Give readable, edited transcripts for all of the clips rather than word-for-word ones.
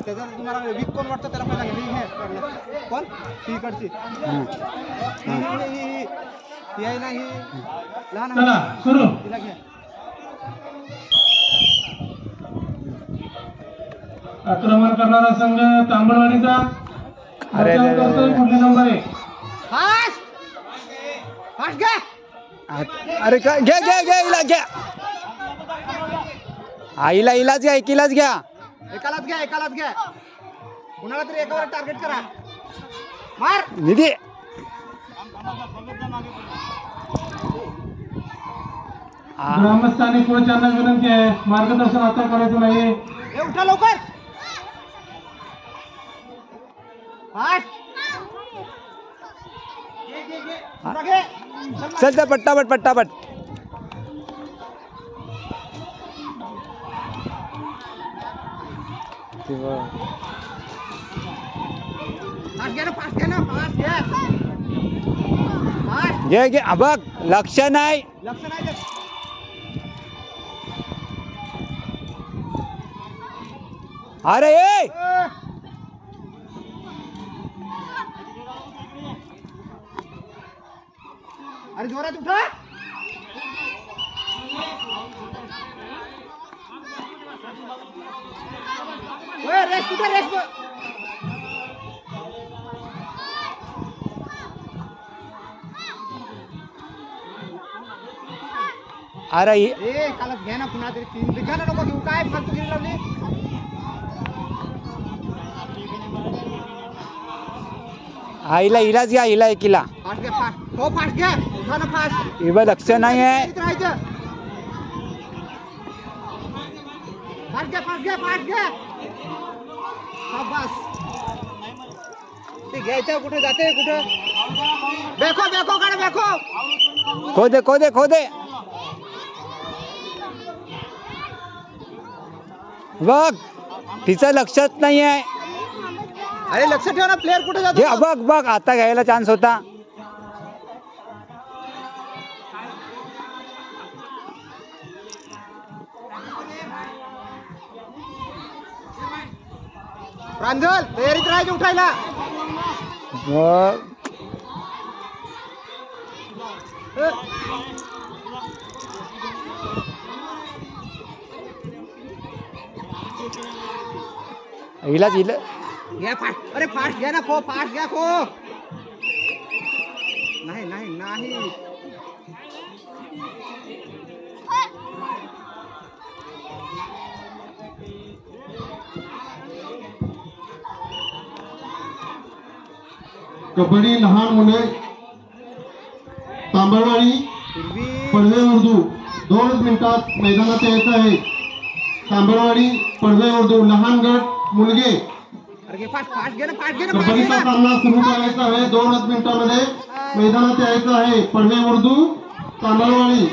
त्याचा तुम्हाला वीक कोण वाटतं त्याला पहिला घे कोण ती इकडची ही आहे ना ही लहान चला सुरू तिला घ्या आक्रमण करणारा संघ तांबडवाडीचा अरे पुढले नंबर आहे फास्ट फास्ट घ्या अरे घ्या घ्या घ्या इला घ्या आईला इलाज घ्या एकीलाच घ्या एकालाच घ्या कुणाला तरी एकावर टार्गेट करा मार निधी ग्रामस्थांनी कोचांना विनंती आहे मार्गदर्शन आता करायचं नाही उठा लवकर फास्ट चल तर पट्टापट पट्टापट घे घे बघ लक्ष नाही अरे ए अरे जोरात उठा रेस कुठे रेस अरे ए कालच घ्या ना पुन्हा तरी तीन दिघाना नको घेऊ काय फालतू गिरी लावली आईला इलाज घ्या हिला एकीला फास्ट घ्या फास्ट हो फास्ट घ्या उठा ना फास्ट हे बघ लक्ष नाही आहे फास्ट घ्या बस ते घ्यायचं कुठे जाते कुठं बेको बेको काढ बेको खोदे खोदे खोदे बघ तिचं लक्षच नाही आहे अरे लक्ष ठेव ना प्लेअर कुठे जातो बघ बघ आता घ्यायला चान्स होता प्रांजल तयारीत राहायची उठायला इलाज इलाज घ्या फास्ट अरे फास्ट घ्या ना खो फास्ट घ्या खो नाही नाही नाही कबड्डी लहान मुले तांबडवाडी पडवे उर्दू 2 मिनिटात मैदानात यायचं आहे तांबडवाडी पडवे उर्दू लहान गट मुलगे अरे फास्ट फास्ट घे ना कबड्डीचा सामना सुरू करायचा आहे 2 मिनिटांमध्ये मैदानात यायचं आहे पडवे उर्दू तांबडवाडी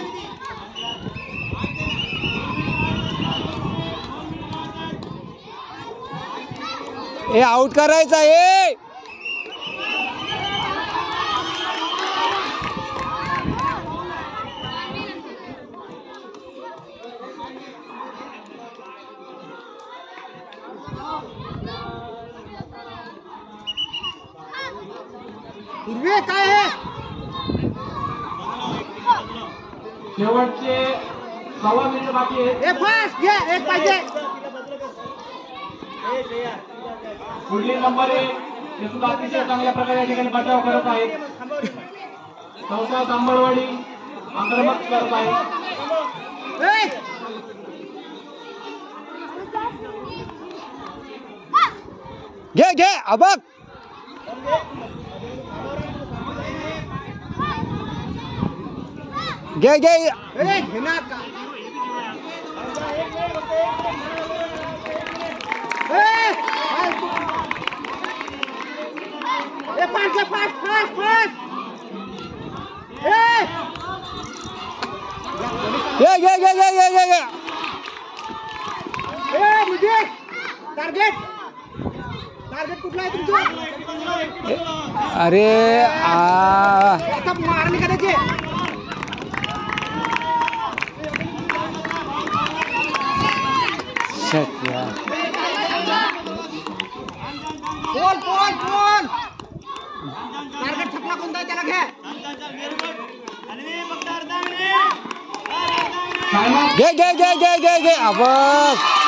ए आउट करायचा ए काय आहे शेवटचे 6 मिनिट बाकी आहे ए फास्ट घे एक पाहिजे पुढील नंबर 1 हे सुद्धा अतिशय चांगल्या प्रकारे या ठिकाणी बचाव करत आहेत चौथा तांबडवाडी आक्रमक करत आहे घे घे अबक घे घे टार्गेट कुठला आहे तुमचं अरे मारणी करायची पोल टार्गेट छपला कोणता आहे त्याला घ्या. Time out. घे अबक